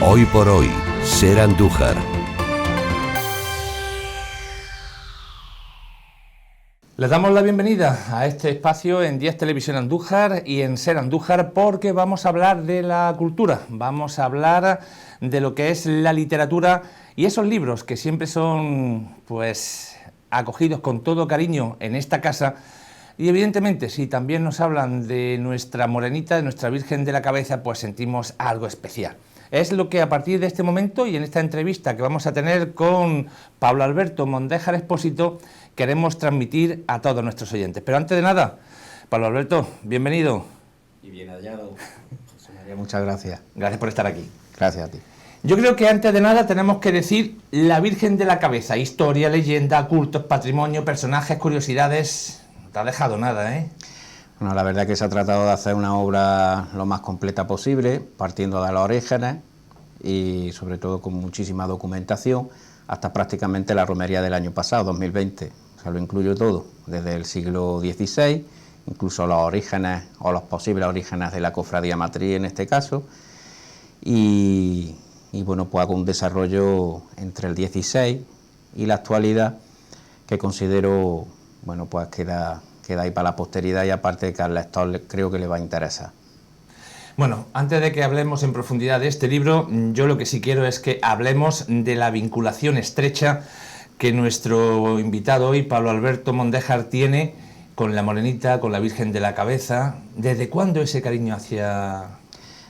Hoy por hoy, Ser Andújar. Les damos la bienvenida a este espacio en 10 Televisión Andújar y en Ser Andújar, porque vamos a hablar de la cultura, vamos a hablar de lo que es la literatura y esos libros que siempre son pues acogidos con todo cariño en esta casa. Y evidentemente, si también nos hablan de nuestra morenita, de nuestra Virgen de la Cabeza, pues sentimos algo especial. Es lo que a partir de este momento y en esta entrevista que vamos a tener con Pablo Alberto Mondéjar Expósito queremos transmitir a todos nuestros oyentes. Pero antes de nada, Pablo Alberto, bienvenido. Y bien hallado, José María, muchas gracias. Gracias por estar aquí. Gracias a ti. Yo creo que antes de nada tenemos que decir la Virgen de la Cabeza, historia, leyenda, cultos, patrimonio, personajes, curiosidades. No te ha dejado nada, ¿eh? Bueno, la verdad es que se ha tratado de hacer una obra lo más completa posible, partiendo de los orígenes y sobre todo con muchísima documentación, hasta prácticamente la romería del año pasado, 2020. O sea, lo incluyo todo, desde el siglo XVI, incluso los orígenes o los posibles orígenes de la cofradía matriz en este caso, y bueno, pues hago un desarrollo entre el 16 y la actualidad que considero, bueno, pues queda ahí para la posteridad y aparte de que al lector creo que le va a interesar. Bueno, antes de que hablemos en profundidad de este libro, yo lo que sí quiero es que hablemos de la vinculación estrecha que nuestro invitado hoy, Pablo Alberto Mondéjar, tiene con la morenita, con la Virgen de la Cabeza. ¿Desde cuándo ese cariño hacia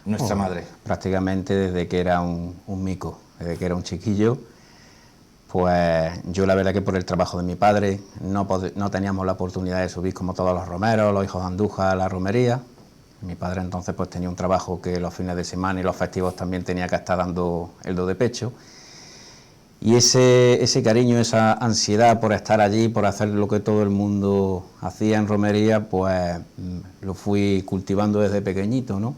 nuestra madre? Prácticamente desde que era un mico, desde que era un chiquillo. Pues yo la verdad que por el trabajo de mi padre no teníamos la oportunidad de subir como todos los romeros, los hijos de Andújar a la romería. Mi padre entonces pues tenía un trabajo que los fines de semana y los festivos también tenía que estar dando el do de pecho. Y ese cariño, esa ansiedad por estar allí, por hacer lo que todo el mundo hacía en romería, pues lo fui cultivando desde pequeñito, ¿no?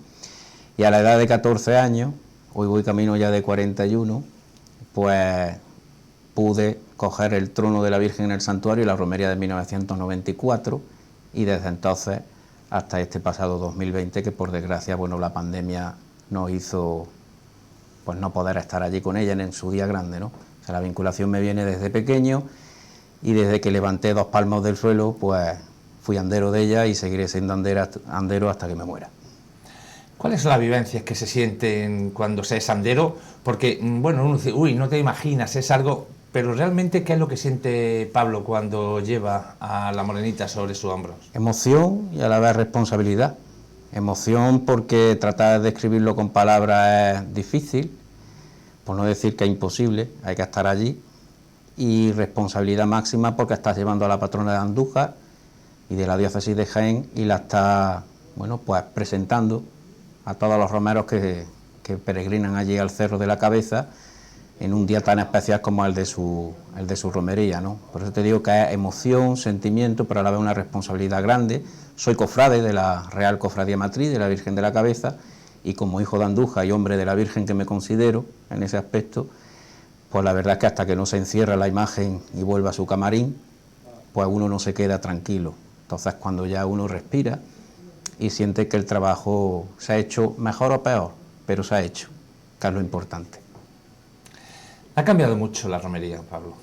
Y a la edad de 14 años, hoy voy camino ya de 41, pues pude coger el trono de la Virgen en el santuario y la romería de 1994 y desde entonces hasta este pasado 2020 que por desgracia, bueno, la pandemia nos hizo pues no poder estar allí con ella en su día grande, ¿no? O sea, la vinculación me viene desde pequeño y desde que levanté 2 palmos del suelo, pues fui andero de ella y seguiré siendo andero hasta que me muera. ¿Cuáles son las vivencias que se sienten cuando se es andero? Porque, bueno, uno dice, uy, no te imaginas, es algo... Pero realmente, ¿qué es lo que siente Pablo cuando lleva a la morenita sobre sus hombros? Emoción y a la vez responsabilidad. Emoción porque tratar de describirlo con palabras es difícil, por no decir que es imposible, hay que estar allí. Y responsabilidad máxima porque estás llevando a la patrona de Andújar y de la diócesis de Jaén y la estás, bueno, pues presentando a todos los romeros que peregrinan allí al Cerro de la Cabeza en un día tan especial como el de su romería, ¿no? Por eso te digo que es emoción, sentimiento, pero a la vez una responsabilidad grande. Soy cofrade de la Real Cofradía Matriz de la Virgen de la Cabeza y como hijo de Andújar y hombre de la Virgen que me considero en ese aspecto, pues la verdad es que hasta que no se encierra la imagen y vuelva a su camarín, pues uno no se queda tranquilo. Entonces cuando ya uno respira y siente que el trabajo se ha hecho mejor o peor, pero se ha hecho, que es lo importante. Ha cambiado mucho la romería, Pablo.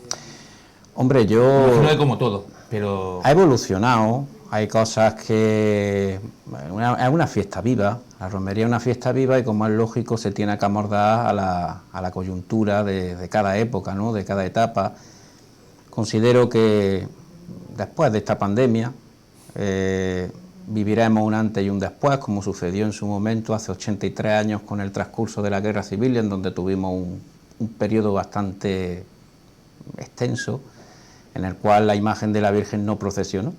Hombre, No es como todo, pero... Ha evolucionado, hay cosas que... Es una fiesta viva, la romería es una fiesta viva y como es lógico se tiene que amordar a la coyuntura de cada época, ¿no? De cada etapa. Considero que después de esta pandemia viviremos un antes y un después, como sucedió en su momento hace 83 años con el transcurso de la Guerra Civil, en donde tuvimos un periodo bastante extenso en el cual la imagen de la Virgen no procesionó.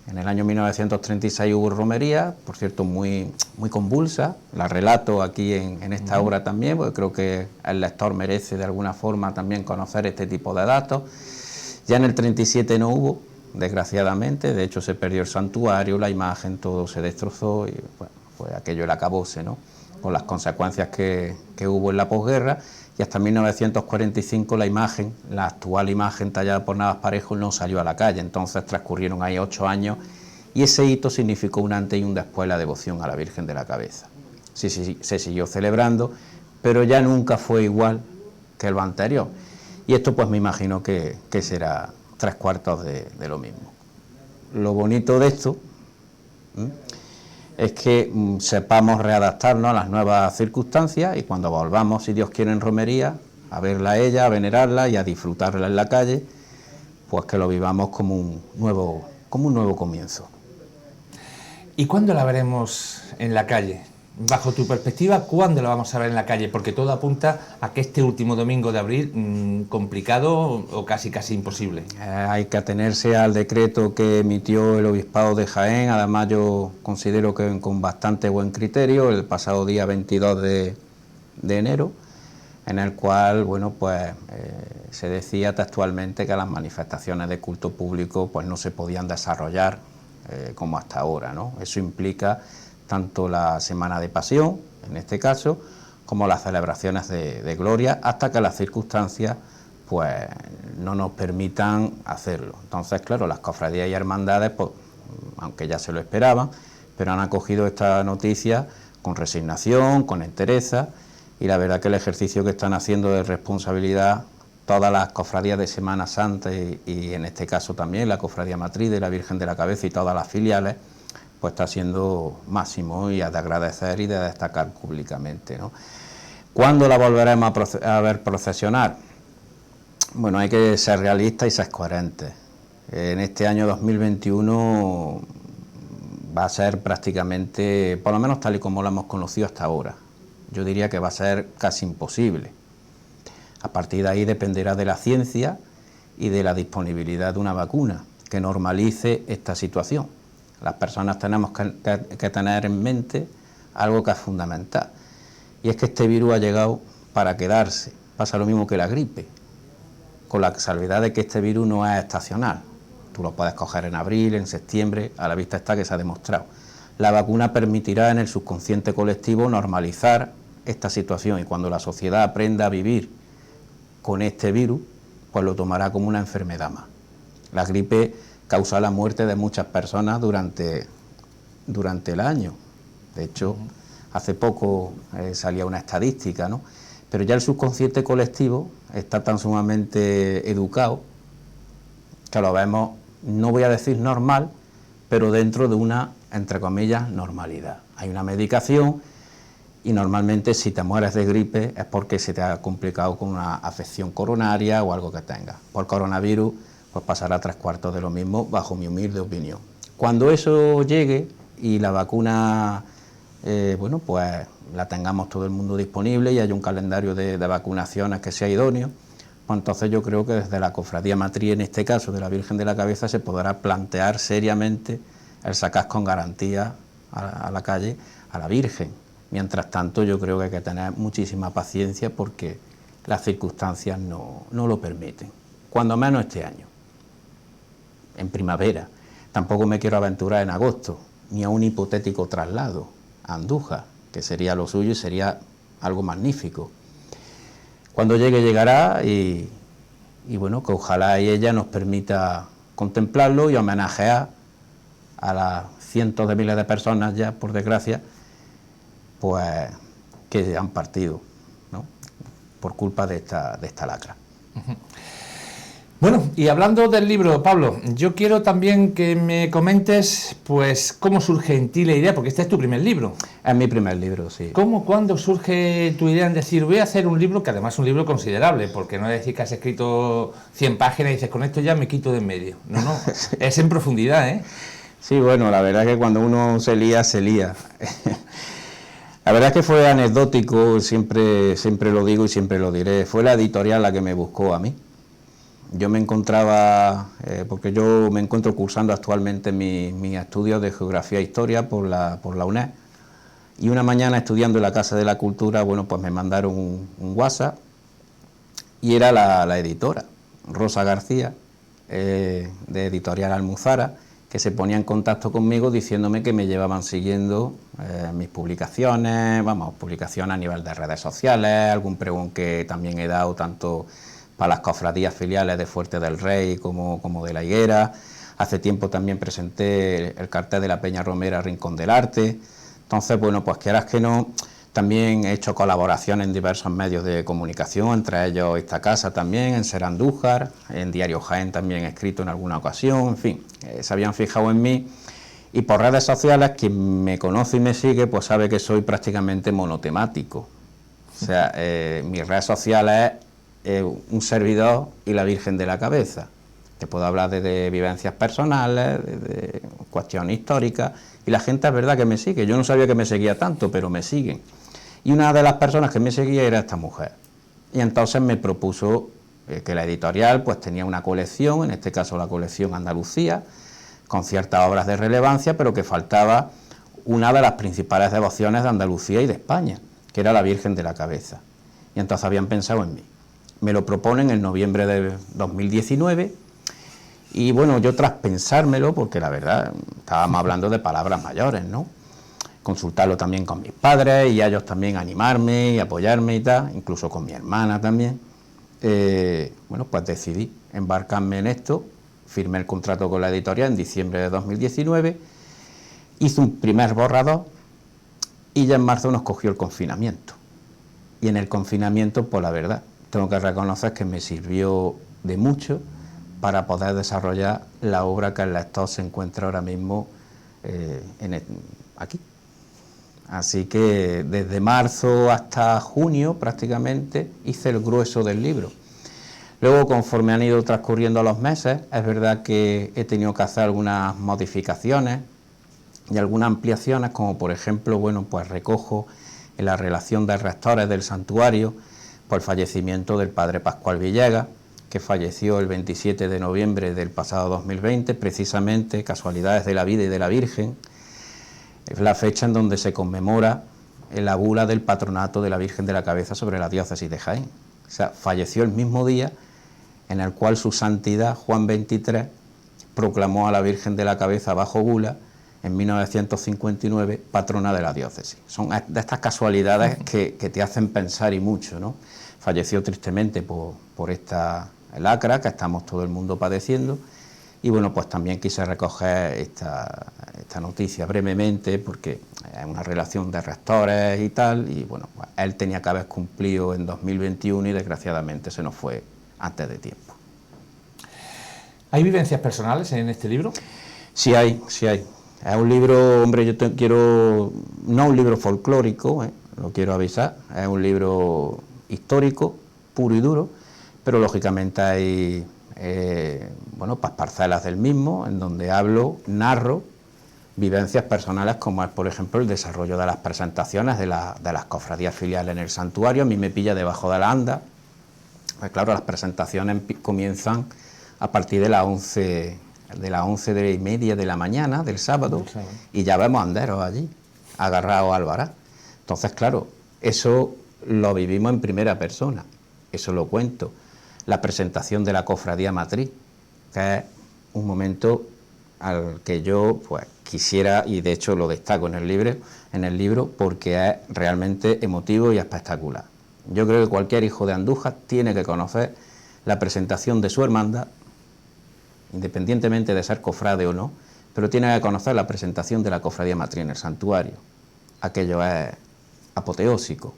En el año 1936 hubo romería, por cierto muy convulsa, la relato aquí en esta obra también, porque creo que el lector merece de alguna forma también conocer este tipo de datos. Ya en el 37 no hubo, desgraciadamente, de hecho se perdió el santuario, la imagen, todo se destrozó y bueno, fue aquello el acabose, ¿no? Con las consecuencias que hubo en la posguerra. Y hasta 1945 la imagen, la actual imagen tallada por Navas Parejo no salió a la calle, entonces transcurrieron ahí 8 años y ese hito significó un antes y un después la devoción a la Virgen de la Cabeza. Sí, se siguió celebrando, pero ya nunca fue igual que lo anterior. Y esto pues me imagino que será 3/4 de lo mismo. Lo bonito de esto es que sepamos readaptarnos a las nuevas circunstancias y cuando volvamos, si Dios quiere, en romería, a verla a ella, a venerarla y a disfrutarla en la calle, pues que lo vivamos como un nuevo comienzo. ¿Y cuándo la veremos en la calle? Bajo tu perspectiva, ¿cuándo la vamos a ver en la calle? Porque todo apunta a que este último domingo de abril, complicado o casi imposible. Hay que atenerse al decreto que emitió el Obispado de Jaén, además yo considero que con bastante buen criterio, el pasado día 22 de enero, en el cual, bueno, pues se decía textualmente que las manifestaciones de culto público pues no se podían desarrollar como hasta ahora, ¿no? Eso implica tanto la Semana de Pasión, en este caso, como las celebraciones de Gloria, hasta que las circunstancias pues no nos permitan hacerlo. Entonces, claro, las cofradías y hermandades, pues, aunque ya se lo esperaban, pero han acogido esta noticia con resignación, con entereza, y la verdad que el ejercicio que están haciendo de responsabilidad todas las cofradías de Semana Santa y en este caso también la Cofradía Matriz de la Virgen de la Cabeza y todas las filiales, pues está siendo máximo y de agradecer y de destacar públicamente, ¿no? ¿Cuándo la volveremos a ver procesionar? Bueno, hay que ser realistas y ser coherentes. En este año 2021 va a ser prácticamente, por lo menos tal y como lo hemos conocido hasta ahora, yo diría que va a ser casi imposible. A partir de ahí dependerá de la ciencia y de la disponibilidad de una vacuna que normalice esta situación. Las personas tenemos que tener en mente algo que es fundamental, y es que este virus ha llegado para quedarse. Pasa lo mismo que la gripe, con la salvedad de que este virus no es estacional. Tú lo puedes coger en abril, en septiembre, a la vista está que se ha demostrado. La vacuna permitirá en el subconsciente colectivo normalizar esta situación, y cuando la sociedad aprenda a vivir con este virus, pues lo tomará como una enfermedad más. La gripe causa la muerte de muchas personas durante el año. De hecho, hace poco salía una estadística, ¿no? Pero ya el subconsciente colectivo está tan sumamente educado que lo vemos, no voy a decir normal, pero dentro de una, entre comillas, normalidad. Hay una medicación y normalmente si te mueres de gripe es porque se te ha complicado con una afección coronaria o algo que tengas. Por coronavirus pues pasará 3/4 de lo mismo, bajo mi humilde opinión. Cuando eso llegue y la vacuna, bueno, pues la tengamos todo el mundo disponible y haya un calendario de vacunaciones que sea idóneo, pues entonces yo creo que desde la Cofradía Matriz, en este caso de la Virgen de la Cabeza, se podrá plantear seriamente el sacar con garantía a la calle a la Virgen. Mientras tanto, yo creo que hay que tener muchísima paciencia porque las circunstancias no lo permiten, cuando menos este año. En primavera, tampoco me quiero aventurar en agosto, ni a un hipotético traslado a Andújar, que sería lo suyo y sería algo magnífico. Cuando llegue, llegará y bueno, que ojalá y ella nos permita contemplarlo y homenajear a las cientos de miles de personas ya, por desgracia, pues que han partido, ¿no?, por culpa de esta lacra. Bueno, y hablando del libro, Pablo, yo quiero también que me comentes, pues, cómo surge en ti la idea, porque este es tu primer libro. Es mi primer libro, sí. ¿Cuándo surge tu idea en decir, voy a hacer un libro, que además es un libro considerable, porque no es decir que has escrito 100 páginas y dices, con esto ya me quito de en medio? No, sí. Es en profundidad, ¿eh? Sí, bueno, la verdad es que cuando uno se lía, se lía. La verdad es que fue anecdótico, siempre lo digo y siempre lo diré, fue la editorial la que me buscó a mí. Yo me encontraba, porque yo me encuentro cursando actualmente mis estudios de Geografía e Historia por la UNED, y una mañana estudiando en la Casa de la Cultura, bueno, pues me mandaron un WhatsApp, y era la editora, Rosa García, de Editorial Almuzara, que se ponía en contacto conmigo diciéndome que me llevaban siguiendo mis publicaciones, publicaciones a nivel de redes sociales, algún pregón que también he dado tanto para las cofradías filiales de Fuerte del Rey como de La Higuera. Hace tiempo también presenté el cartel de la Peña Romera Rincón del Arte. Entonces, bueno, pues quieras que no, También he hecho colaboraciones en diversos medios de comunicación, entre ellos esta casa también, en Ser Andújar, en Diario Jaén también he escrito en alguna ocasión, en fin, se habían fijado en mí. Y por redes sociales, quien me conoce y me sigue, pues sabe que soy prácticamente monotemático. O sea, mis redes sociales es un servidor y la Virgen de la Cabeza. Te puedo hablar de vivencias personales, de cuestiones históricas, y la gente es verdad que me sigue. Yo no sabía que me seguía tanto, pero me siguen. Y una de las personas que me seguía era esta mujer. Y entonces me propuso que la editorial pues tenía una colección, en este caso la colección Andalucía, con ciertas obras de relevancia, pero que faltaba una de las principales devociones de Andalucía y de España, que era la Virgen de la Cabeza. Y entonces habían pensado en mí. Me lo proponen en noviembre de 2019, y bueno, yo tras pensármelo, porque la verdad estábamos hablando de palabras mayores, ¿no? Consultarlo también con mis padres y a ellos también animarme y apoyarme y tal, incluso con mi hermana también. Bueno, pues decidí embarcarme en esto, firmé el contrato con la editorial en diciembre de 2019, hice un primer borrador y ya en marzo nos cogió el confinamiento. Y en el confinamiento, pues la verdad, tengo que reconocer que me sirvió de mucho para poder desarrollar la obra que el lector se encuentra ahora mismo aquí. Así que desde marzo hasta junio prácticamente hice el grueso del libro. Luego, conforme han ido transcurriendo los meses, es verdad que he tenido que hacer algunas modificaciones y algunas ampliaciones, como por ejemplo, bueno, pues recojo en la relación de rectores del santuario por el fallecimiento del padre Pascual Villegas, que falleció el 27 de noviembre del pasado 2020, precisamente, casualidades de la vida y de la Virgen, es la fecha en donde se conmemora la bula del patronato de la Virgen de la Cabeza sobre la diócesis de Jaén. O sea, falleció el mismo día en el cual su santidad Juan XXIII proclamó a la Virgen de la Cabeza bajo bula en 1959 patrona de la diócesis. Son de estas casualidades que te hacen pensar y mucho, ¿no? Falleció tristemente por esta lacra que estamos todo el mundo padeciendo, y bueno, pues también quise recoger esta noticia brevemente porque es una relación de rectores y tal, y bueno, pues él tenía que haber cumplido en 2021 y desgraciadamente se nos fue antes de tiempo. ¿Hay vivencias personales en este libro? Sí hay. Es un libro, hombre, quiero, no un libro folclórico, lo quiero avisar, es un libro histórico, puro y duro, pero lógicamente hay, bueno, pues parcelas del mismo, en donde narro vivencias personales, como es, por ejemplo, el desarrollo de las presentaciones de las cofradías filiales en el santuario. A mí me pilla debajo de la anda, pues claro, las presentaciones comienzan a partir de las 11:30 de la mañana del sábado, y ya vemos anderos allí, agarrados al varal. Entonces, claro, eso lo vivimos en primera persona, eso lo cuento. La presentación de la cofradía matriz, que es un momento al que yo pues quisiera, y de hecho lo destaco en el libro, porque es realmente emotivo y espectacular. Yo creo que cualquier hijo de Andújar tiene que conocer la presentación de su hermandad, independientemente de ser cofrade o no, pero tiene que conocer la presentación de la cofradía matriz en el santuario. Aquello es apoteósico,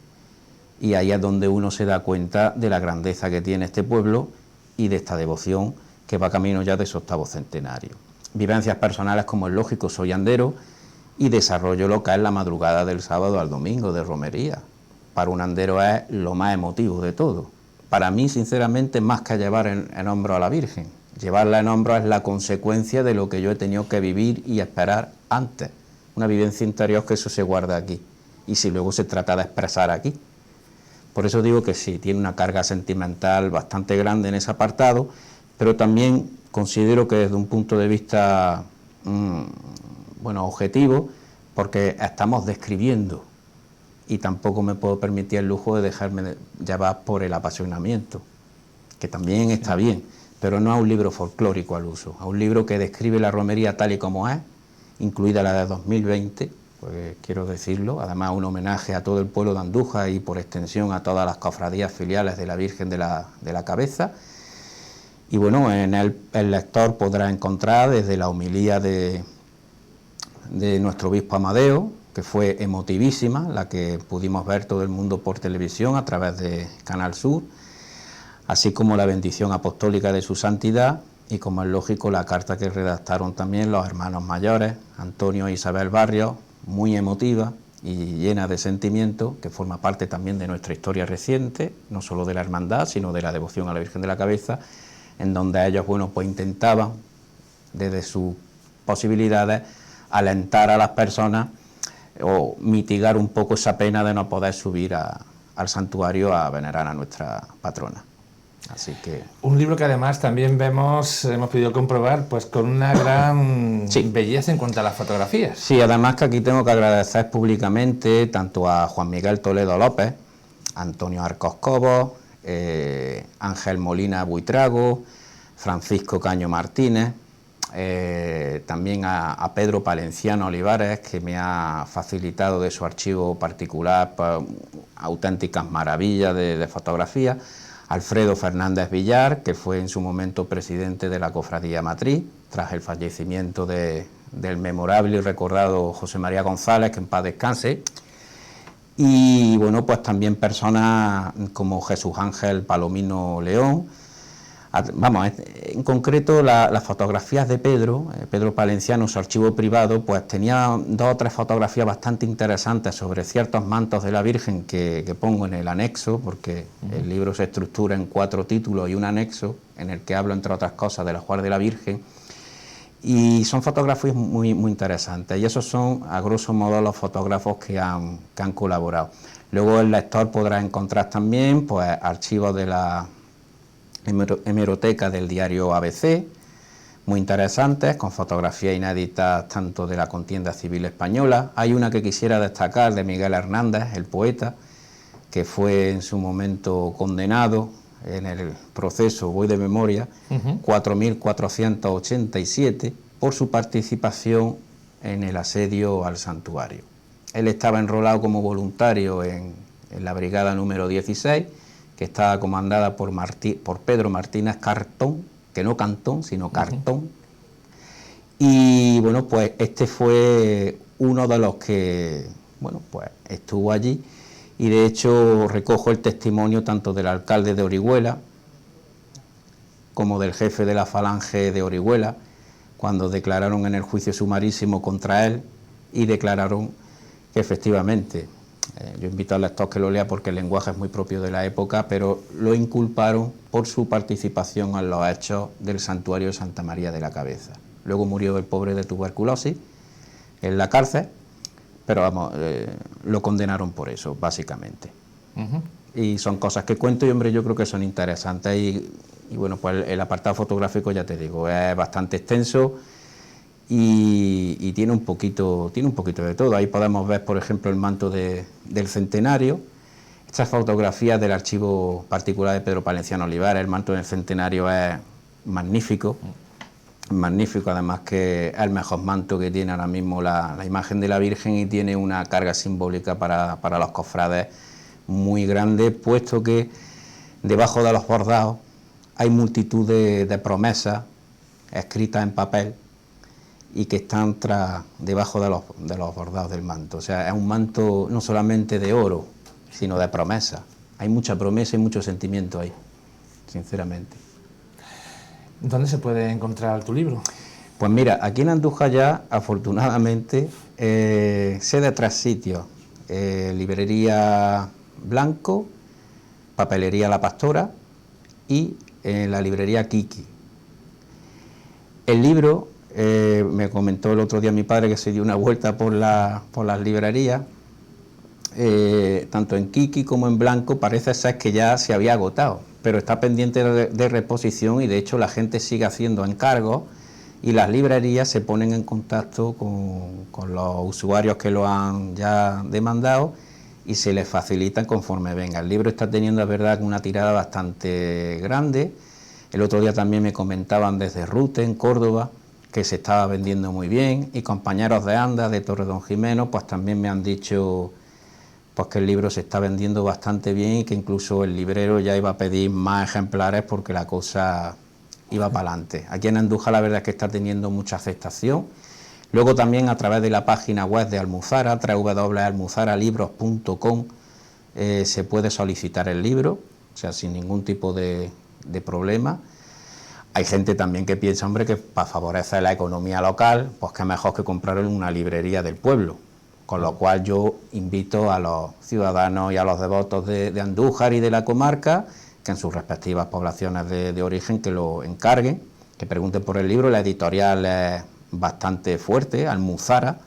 y ahí es donde uno se da cuenta de la grandeza que tiene este pueblo y de esta devoción que va camino ya de su 8º centenario. Vivencias personales, como es lógico, soy andero y desarrollo lo que es la madrugada del sábado al domingo de romería. Para un andero es lo más emotivo de todo. Para mí, sinceramente, más que llevar en hombros a la Virgen. Llevarla en hombros es la consecuencia de lo que yo he tenido que vivir y esperar antes. Una vivencia interior que eso se guarda aquí. Y si luego se trata de expresar aquí. Por eso digo que sí, tiene una carga sentimental bastante grande en ese apartado, pero también considero que desde un punto de vista, bueno, objetivo, porque estamos describiendo, y tampoco me puedo permitir el lujo de dejarme llevar por el apasionamiento, que también está bien, pero no a un libro folclórico al uso, a un libro que describe la romería tal y como es, incluida la de 2020, pues quiero decirlo, además un homenaje a todo el pueblo de Andújar y por extensión a todas las cofradías filiales de la Virgen de la Cabeza. Y bueno, en él el lector podrá encontrar desde la homilía de nuestro obispo Amadeo, que fue emotivísima, la que pudimos ver todo el mundo por televisión a través de Canal Sur, así como la bendición apostólica de su santidad y, como es lógico, la carta que redactaron también los hermanos mayores, Antonio e Isabel Barrios, muy emotiva y llena de sentimiento, que forma parte también de nuestra historia reciente, no solo de la hermandad, sino de la devoción a la Virgen de la Cabeza, en donde ellos, bueno, pues intentaban, desde sus posibilidades, alentar a las personas o mitigar un poco esa pena de no poder subir al santuario a venerar a nuestra patrona. Así que... Un libro que además también hemos podido comprobar pues con una gran belleza en cuanto a las fotografías. Sí, además que aquí tengo que agradecer públicamente tanto a Juan Miguel Toledo López, Antonio Arcos Cobos, Ángel Molina Buitrago, Francisco Caño Martínez, también a Pedro Palenciano Olivares, que me ha facilitado de su archivo particular auténticas maravillas de fotografía, Alfredo Fernández Villar, que fue en su momento presidente de la Cofradía Matriz, tras el fallecimiento del memorable y recordado José María González, que en paz descanse, y bueno, pues también personas como Jesús Ángel Palomino León. Vamos, en concreto las fotografías de Pedro Palenciano, su archivo privado, pues tenía 2 o 3 fotografías bastante interesantes sobre ciertos mantos de la Virgen que pongo en el anexo, porque el libro se estructura en 4 títulos y un anexo en el que hablo, entre otras cosas, del ajuar de la Virgen, y son fotografías muy, muy interesantes, y esos son, a grosso modo, los fotógrafos que han colaborado. Luego el lector podrá encontrar también pues archivos de la hemeroteca del diario ABC, muy interesantes, con fotografías inéditas tanto de la contienda civil española. Hay una que quisiera destacar de Miguel Hernández, el poeta, que fue en su momento condenado en el proceso, voy de memoria, 4.487, por su participación en el asedio al santuario. Él estaba enrolado como voluntario en la brigada número 16, que estaba comandada por Pedro Martínez Cartón, que no Cantón, sino Cartón. Y bueno, pues este fue uno de los que, bueno, pues estuvo allí, y de hecho recojo el testimonio tanto del alcalde de Orihuela como del jefe de la falange de Orihuela, cuando declararon en el juicio sumarísimo contra él, y declararon que efectivamente, yo invito al lector que lo lea porque el lenguaje es muy propio de la época, pero lo inculparon por su participación en los hechos del santuario de Santa María de la Cabeza. Luego murió el pobre de tuberculosis en la cárcel, pero vamos, lo condenaron por eso, básicamente. Y son cosas que cuento y, hombre, yo creo que son interesantes, y bueno, pues el apartado fotográfico, ya te digo, es bastante extenso. Y tiene un poquito de todo. Ahí podemos ver, por ejemplo, el manto del centenario. Estas fotografías del archivo particular de Pedro Palenciano Olivares. El manto del centenario es magnífico, además que es el mejor manto que tiene ahora mismo la imagen de la Virgen, y tiene una carga simbólica para los cofrades muy grande, puesto que debajo de los bordados hay multitud de promesas escritas en papel y que están debajo de los bordados del manto. O sea, es un manto no solamente de oro, sino de promesa. Hay mucha promesa y mucho sentimiento ahí, sinceramente. ¿Dónde se puede encontrar tu libro? Pues mira, aquí en Andújar ya, afortunadamente, sé de 3 sitios. Librería Blanco, Papelería La Pastora y la librería Kiki. El libro... me comentó el otro día mi padre que se dio una vuelta por las librerías, tanto en Kiki como en Blanco parece ser que ya se había agotado, pero está pendiente de reposición, y de hecho la gente sigue haciendo encargos y las librerías se ponen en contacto con los usuarios que lo han ya demandado y se les facilitan conforme venga. El libro está teniendo, es verdad, una tirada bastante grande. El otro día también me comentaban desde Rute, en Córdoba, que se estaba vendiendo muy bien, y compañeros de Anda, de Torredonjimeno, pues también me han dicho pues que el libro se está vendiendo bastante bien, y que incluso el librero ya iba a pedir más ejemplares porque la cosa iba para adelante. Aquí en Andújar la verdad es que está teniendo mucha aceptación. Luego también a través de la página web de Almuzara, www.almuzaralibros.com, se puede solicitar el libro, o sea, sin ningún tipo de problema. Hay gente también que piensa, hombre, que para favorecer la economía local, pues que mejor que comprar en una librería del pueblo. Con lo cual yo invito a los ciudadanos y a los devotos de Andújar y de la comarca, que en sus respectivas poblaciones de origen, que lo encarguen, que pregunten por el libro. La editorial es bastante fuerte, Almuzara,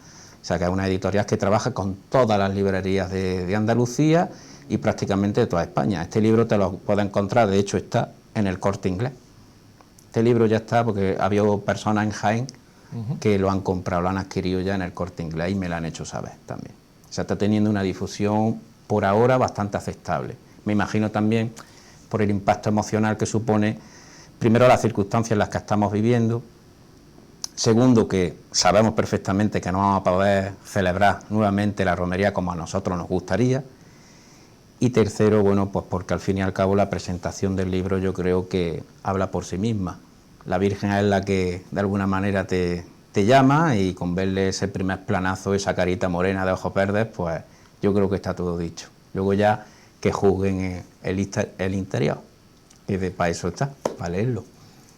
o sea que es una editorial que trabaja con todas las librerías de Andalucía y prácticamente de toda España. Este libro te lo puedes encontrar, de hecho está en el Corte Inglés. Este libro ya está, porque había personas en Jaén que lo han comprado, lo han adquirido ya en el Corte Inglés y me lo han hecho saber también. O sea, está teniendo una difusión por ahora bastante aceptable. Me imagino también por el impacto emocional que supone, primero, las circunstancias en las que estamos viviendo, segundo, que sabemos perfectamente que no vamos a poder celebrar nuevamente la romería como a nosotros nos gustaría, y tercero, bueno, pues porque al fin y al cabo la presentación del libro yo creo que habla por sí misma. La Virgen es la que de alguna manera te llama, y con verle ese primer planazo, esa carita morena de ojos verdes, pues yo creo que está todo dicho. Luego ya que juzguen el interior, que para eso está, para leerlo.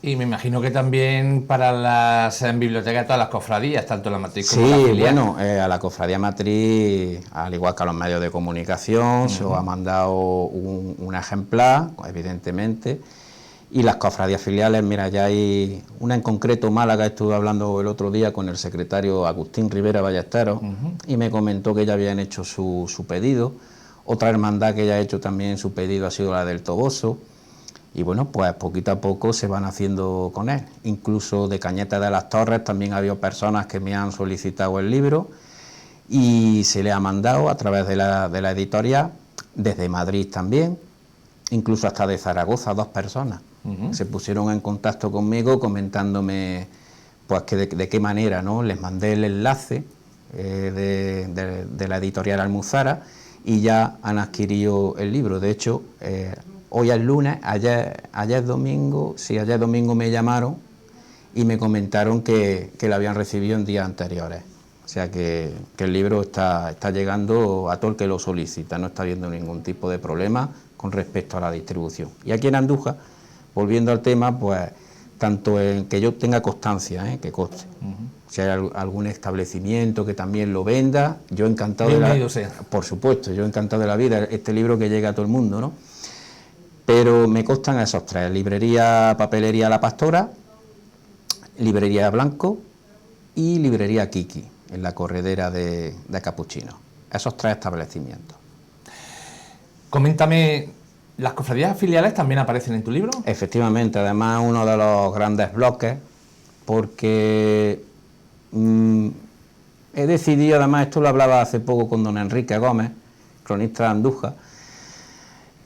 Y me imagino que también para las bibliotecas, todas las cofradías, tanto la matriz como la Sí, filial. bueno, a la cofradía matriz, al igual que a los medios de comunicación, se os ha mandado un ejemplar, evidentemente. Y las cofradías filiales, mira, ya hay una en concreto, Málaga. Estuve hablando el otro día con el secretario Agustín Rivera Ballesteros y me comentó que ya habían hecho su pedido. Otra hermandad que ya ha hecho también su pedido ha sido la del Toboso. Y bueno, pues poquito a poco se van haciendo con él. Incluso de Cañete de las Torres también ha habido personas que me han solicitado el libro y se le ha mandado a través de la editorial, desde Madrid también, incluso hasta de Zaragoza, 2 personas. Se pusieron en contacto conmigo comentándome pues que de qué manera, ¿no? Les mandé el enlace de la editorial Almuzara y ya han adquirido el libro. De hecho, hoy es lunes, ayer domingo me llamaron y me comentaron que lo habían recibido en días anteriores. O sea que el libro está llegando a todo el que lo solicita, no está habiendo ningún tipo de problema con respecto a la distribución. Y aquí en Andújar, volviendo al tema, pues tanto en que yo tenga constancia, que conste. Si hay algún establecimiento que también lo venda, yo encantado Bienvenido sea. Por supuesto, yo encantado de la vida, este libro que llega a todo el mundo, ¿no? Pero me constan esos 3: librería, papelería La Pastora, librería Blanco y librería Kiki, en la corredera de Capuchino. Esos 3 establecimientos. Coméntame, ¿las cofradías filiales también aparecen en tu libro? Efectivamente, además uno de los grandes bloques, porque he decidido, además esto lo hablaba hace poco con don Enrique Gómez, cronista de Andújar,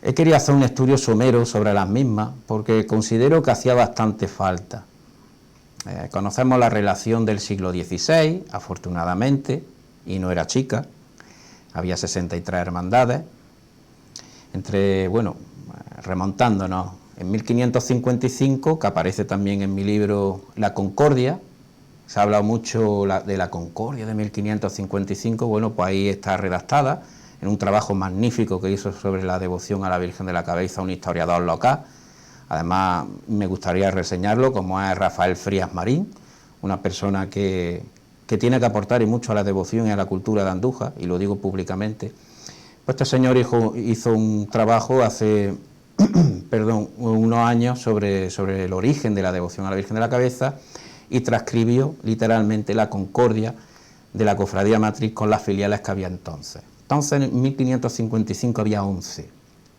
he querido hacer un estudio somero sobre las mismas, porque considero que hacía bastante falta. Conocemos la relación del siglo XVI, afortunadamente, y no era chica, había 63 hermandades, remontándonos en 1555, que aparece también en mi libro La Concordia. Se ha hablado mucho de la Concordia de 1555, bueno, pues ahí está redactada, en un trabajo magnífico que hizo sobre la devoción a la Virgen de la Cabeza un historiador local. Además, me gustaría reseñarlo, como es Rafael Frías Marín, una persona que tiene que aportar y mucho a la devoción y a la cultura de Andújar, y lo digo públicamente. Pues este señor hizo un trabajo hace unos años sobre el origen de la devoción a la Virgen de la Cabeza y transcribió literalmente la concordia de la cofradía matriz con las filiales que había entonces. Entonces en 1555 había 11.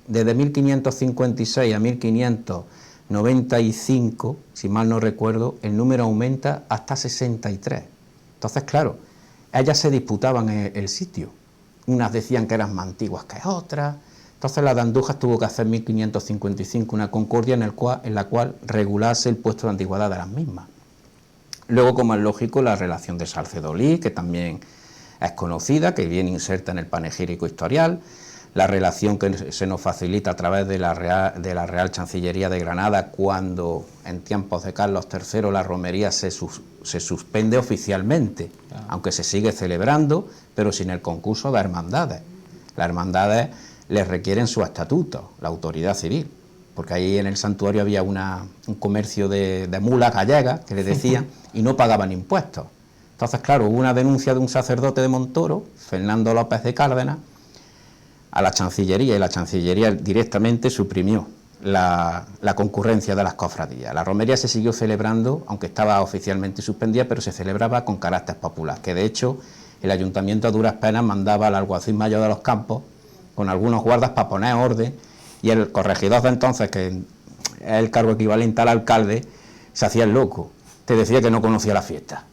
Desde 1556 a 1595, si mal no recuerdo, el número aumenta hasta 63. Entonces, claro, ellas se disputaban el sitio. Unas decían que eran más antiguas que otras. Entonces la de Andújar tuvo que hacer en 1555 una concordia en la cual regulase el puesto de antigüedad de las mismas. Luego, como es lógico, la relación de Salcedolí, que también es conocida, que viene inserta en el panegírico historial, la relación que se nos facilita a través de la Real Chancillería de Granada, cuando en tiempos de Carlos III la romería se suspende oficialmente, aunque se sigue celebrando, pero sin el concurso de hermandades. Las hermandades les requieren su estatuto, la autoridad civil, porque ahí en el santuario había un comercio de mulas gallegas, que les decían, y no pagaban impuestos. Entonces, claro, hubo una denuncia de un sacerdote de Montoro, Fernando López de Cárdenas, a la Chancillería, y la Chancillería directamente suprimió la concurrencia de las cofradías. La romería se siguió celebrando, aunque estaba oficialmente suspendida, pero se celebraba con carácter popular, que de hecho el ayuntamiento a duras penas mandaba al alguacil mayor de los Campos con algunos guardas para poner orden, y el corregidor de entonces, que es el cargo equivalente al alcalde, se hacía el loco, te decía que no conocía la fiesta.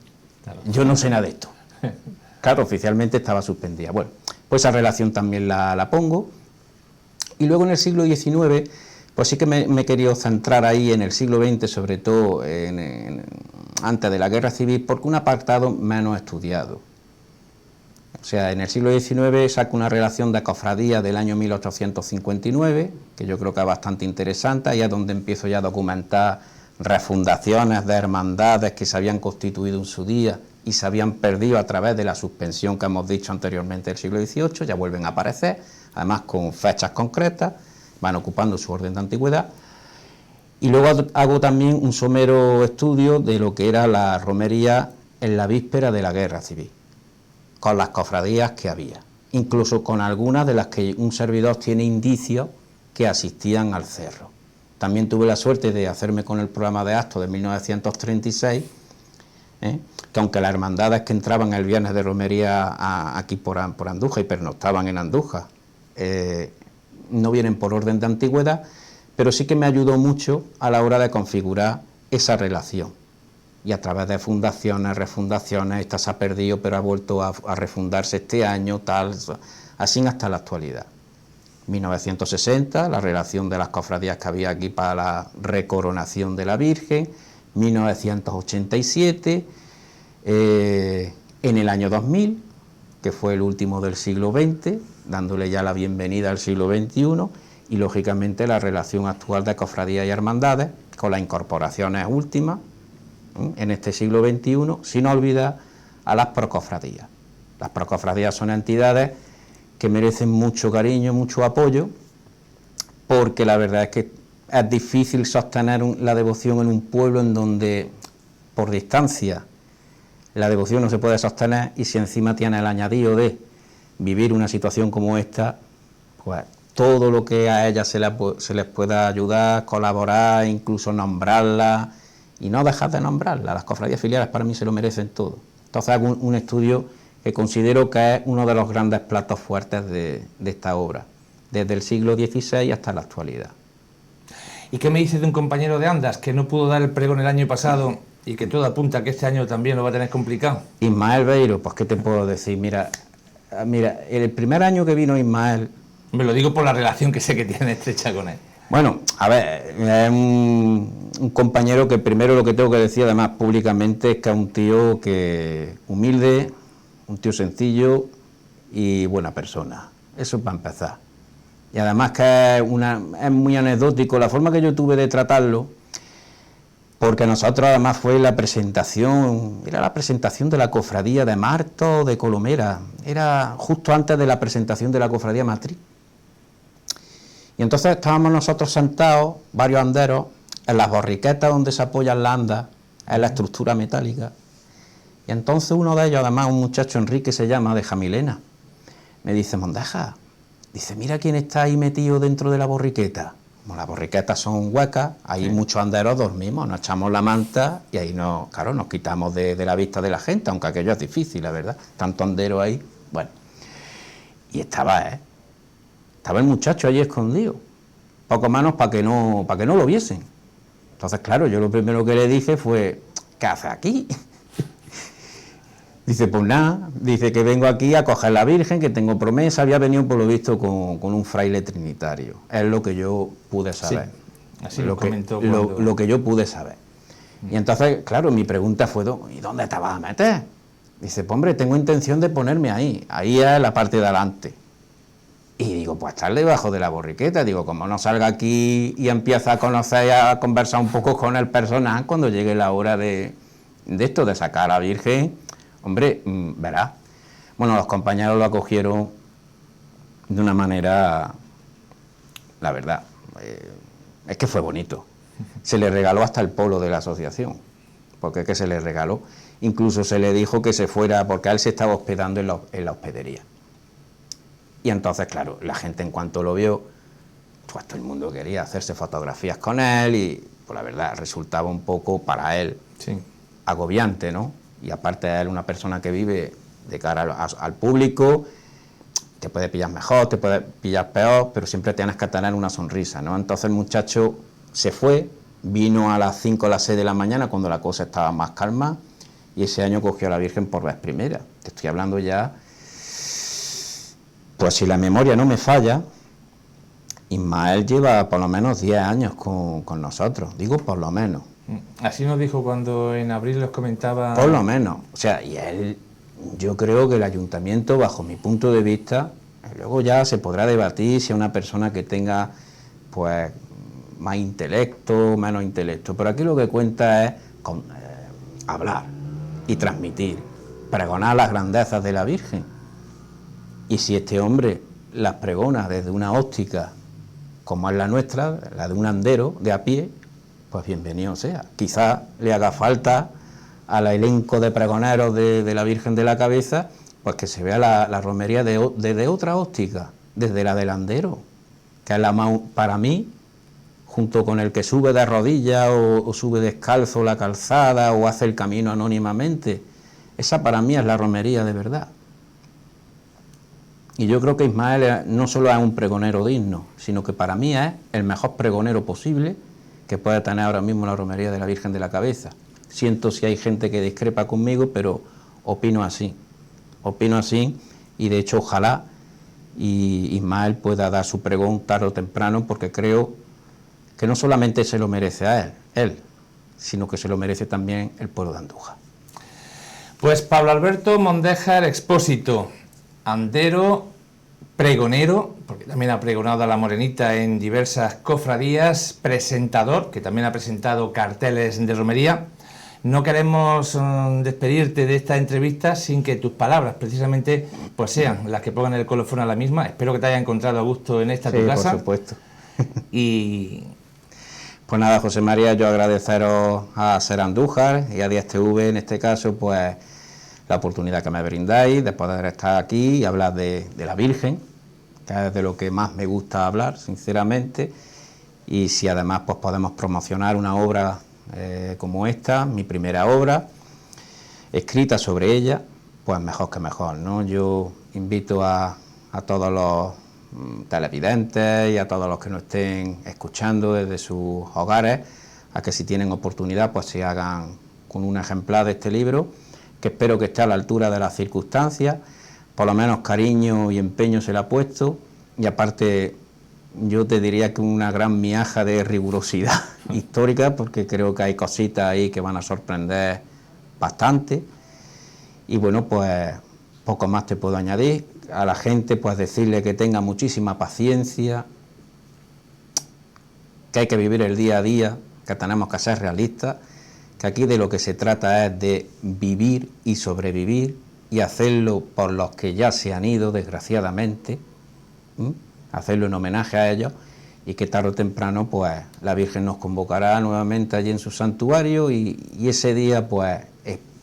Claro. Yo no sé nada de esto. Claro, oficialmente estaba suspendida. Bueno, pues esa relación también la pongo. Y luego en el siglo XIX, pues sí que me he querido centrar ahí en el siglo XX, sobre todo antes de la Guerra Civil, porque un apartado menos estudiado. O sea, en el siglo XIX saco una relación de cofradía del año 1859, que yo creo que es bastante interesante, ahí es donde empiezo ya a documentar refundaciones de hermandades que se habían constituido en su día y se habían perdido a través de la suspensión que hemos dicho anteriormente del siglo XVIII, ya vuelven a aparecer, además con fechas concretas, van ocupando su orden de antigüedad. Y luego hago también un somero estudio de lo que era la romería en la víspera de la Guerra Civil, con las cofradías que había, incluso con algunas de las que un servidor tiene indicios que asistían al cerro. También tuve la suerte de hacerme con el programa de actos de 1936, que aunque las hermandades que entraban el viernes de romería aquí por Andújar y pernoctaban en Andújar, no vienen por orden de antigüedad, pero sí que me ayudó mucho a la hora de configurar esa relación. Y a través de fundaciones, refundaciones, esta se ha perdido pero ha vuelto a refundarse este año, tal, así hasta la actualidad. 1960, la relación de las cofradías que había aquí para la recoronación de la Virgen. 1987, en el año 2000, que fue el último del siglo XX, dándole ya la bienvenida al siglo XXI, y lógicamente la relación actual de cofradías y hermandades, con las incorporaciones últimas en este siglo XXI, sin olvidar a las procofradías. Las procofradías son entidades que merecen mucho cariño, mucho apoyo, porque la verdad es que es difícil sostener la devoción en un pueblo en donde, por distancia, la devoción no se puede sostener, y si encima tiene el añadido de vivir una situación como esta, pues todo lo que a ellas se les pueda ayudar, colaborar, incluso nombrarlas, y no dejar de nombrarlas. Las cofradías filiales para mí se lo merecen todo. Entonces hago un estudio que considero que es uno de los grandes platos fuertes de esta obra, desde el siglo XVI hasta la actualidad. ¿Y qué me dices de un compañero de Andas que no pudo dar el pregón el año pasado y que todo apunta a que este año también lo va a tener complicado? Ismael Beiro, pues qué te puedo decir, mira, el primer año que vino Ismael... Me lo digo por la relación que sé que tiene estrecha con él. Bueno, a ver, es un compañero que primero lo que tengo que decir además públicamente es que es un tío que humilde, un tío sencillo y buena persona. Eso es para empezar. Y además que es muy anecdótico la forma que yo tuve de tratarlo, porque nosotros además fue era la presentación de la cofradía de Marto de Colomera, era justo antes de la presentación de la cofradía matriz. Y entonces estábamos nosotros sentados, varios anderos, en las borriquetas donde se apoyan las andas, en la estructura metálica. Y entonces uno de ellos, además un muchacho, Enrique se llama, de Jamilena, me dice: Mondeja, dice, mira quién está ahí metido dentro de la borriqueta. Como las borriquetas son huecas, ahí muchos anderos dormimos, nos echamos la manta y ahí nos quitamos de la vista de la gente, aunque aquello es difícil, la verdad, tanto andero ahí, bueno. Y estaba el muchacho ahí escondido, poco menos para que no lo viesen. Entonces, claro, yo lo primero que le dije fue: ¿qué hace aquí? Dice: pues nada, dice que vengo aquí a coger la Virgen, que tengo promesa. Había venido por lo visto con un fraile trinitario, es lo que yo pude saber, sí, así lo que yo pude saber. Y entonces, claro, mi pregunta fue: ¿y dónde te vas a meter? Dice: pues hombre, tengo intención de ponerme ahí es la parte de adelante. Y digo, pues estar debajo de la borriqueta. Digo, como no salga aquí y empieza a conocer y a conversar un poco con el personal, cuando llegue la hora de esto, de sacar a la Virgen, hombre, verás. Bueno, los compañeros lo acogieron de una manera, la verdad, es que fue bonito. Se le regaló hasta el polo de la asociación, porque es que se le regaló. Incluso se le dijo que se fuera, porque él se estaba hospedando en la hospedería. Y entonces, claro, la gente en cuanto lo vio, pues todo el mundo quería hacerse fotografías con él y, pues la verdad, resultaba un poco para él agobiante, ¿no? Y aparte él, una persona que vive de cara al público, te puede pillar mejor, te puede pillar peor, pero siempre tienes que tener una sonrisa, ¿no? Entonces el muchacho se fue, vino a las 5 o las 6 de la mañana cuando la cosa estaba más calma y ese año cogió a la Virgen por vez primera. Te estoy hablando ya, pues si la memoria no me falla, Ismael lleva por lo menos 10 años con nosotros, digo por lo menos. Así nos dijo cuando en abril les comentaba... Por lo menos, o sea, y él, yo creo que el ayuntamiento, bajo mi punto de vista, luego ya se podrá debatir si es una persona que tenga, pues, más intelecto, menos intelecto, pero aquí lo que cuenta es hablar y transmitir, pregonar las grandezas de la Virgen. Y si este hombre las pregona desde una óptica como es la nuestra, la de un andero de a pie, pues bienvenido sea. Quizás le haga falta al elenco de pregoneros de la Virgen de la Cabeza, pues que se vea la romería desde otra óptica, desde la del andero, que es la más, para mí, junto con el que sube de rodillas o sube descalzo la calzada o hace el camino anónimamente, esa para mí es la romería de verdad. Y yo creo que Ismael no solo es un pregonero digno, sino que para mí es el mejor pregonero posible que puede tener ahora mismo la romería de la Virgen de la Cabeza. Siento si hay gente que discrepa conmigo, pero opino así y de hecho ojalá Ismael pueda dar su pregón tarde o temprano, porque creo que no solamente se lo merece a él, sino que se lo merece también el pueblo de Andújar. Pues Pablo Alberto Mondéjar Expósito, andero, pregonero, porque también ha pregonado a la Morenita en diversas cofradías, presentador, que también ha presentado carteles de romería. No queremos despedirte de esta entrevista sin que tus palabras precisamente pues sean las que pongan el colofón a la misma. Espero que te hayas encontrado a gusto en esta tu casa. Por supuesto. Y pues nada, José María, yo agradeceros a Ser Andújar y a Díaz TV en este caso, pues la oportunidad que me brindáis de poder estar aquí y hablar de la Virgen, que es de lo que más me gusta hablar, sinceramente, y si además pues podemos promocionar una obra como esta, mi primera obra, escrita sobre ella, pues mejor que mejor, ¿no? Yo invito a todos los televidentes y a todos los que nos estén escuchando desde sus hogares, a que si tienen oportunidad pues se hagan con un ejemplar de este libro, que espero que esté a la altura de las circunstancias, por lo menos cariño y empeño se le ha puesto, y aparte yo te diría que una gran miaja de rigurosidad histórica, porque creo que hay cositas ahí que van a sorprender bastante, y bueno, pues poco más te puedo añadir. A la gente pues decirle que tenga muchísima paciencia, que hay que vivir el día a día, que tenemos que ser realistas, que aquí de lo que se trata es de vivir y sobrevivir y hacerlo por los que ya se han ido, desgraciadamente, hacerlo en homenaje a ellos, y que tarde o temprano pues la Virgen nos convocará nuevamente allí en su santuario y ese día pues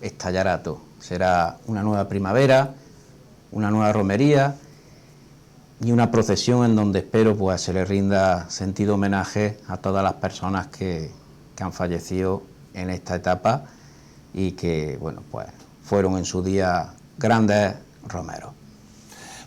estallará todo. Será una nueva primavera, una nueva romería y una procesión en donde espero pues se le rinda sentido homenaje a todas las personas que han fallecido en esta etapa y que, bueno, pues fueron en su día grandes romeros.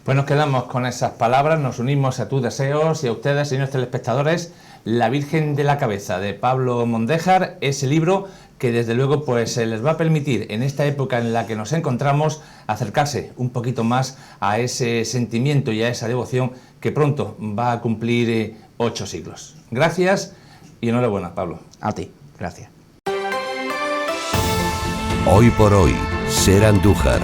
Pues nos quedamos con esas palabras, nos unimos a tus deseos y a ustedes, señores telespectadores. La Virgen de la Cabeza, de Pablo Mondéjar, ese libro que desde luego pues les va a permitir en esta época en la que nos encontramos acercarse un poquito más a ese sentimiento y a esa devoción que pronto va a cumplir 8 siglos. Gracias y enhorabuena, Pablo. A ti, gracias. Hoy por hoy, Ser Andújar.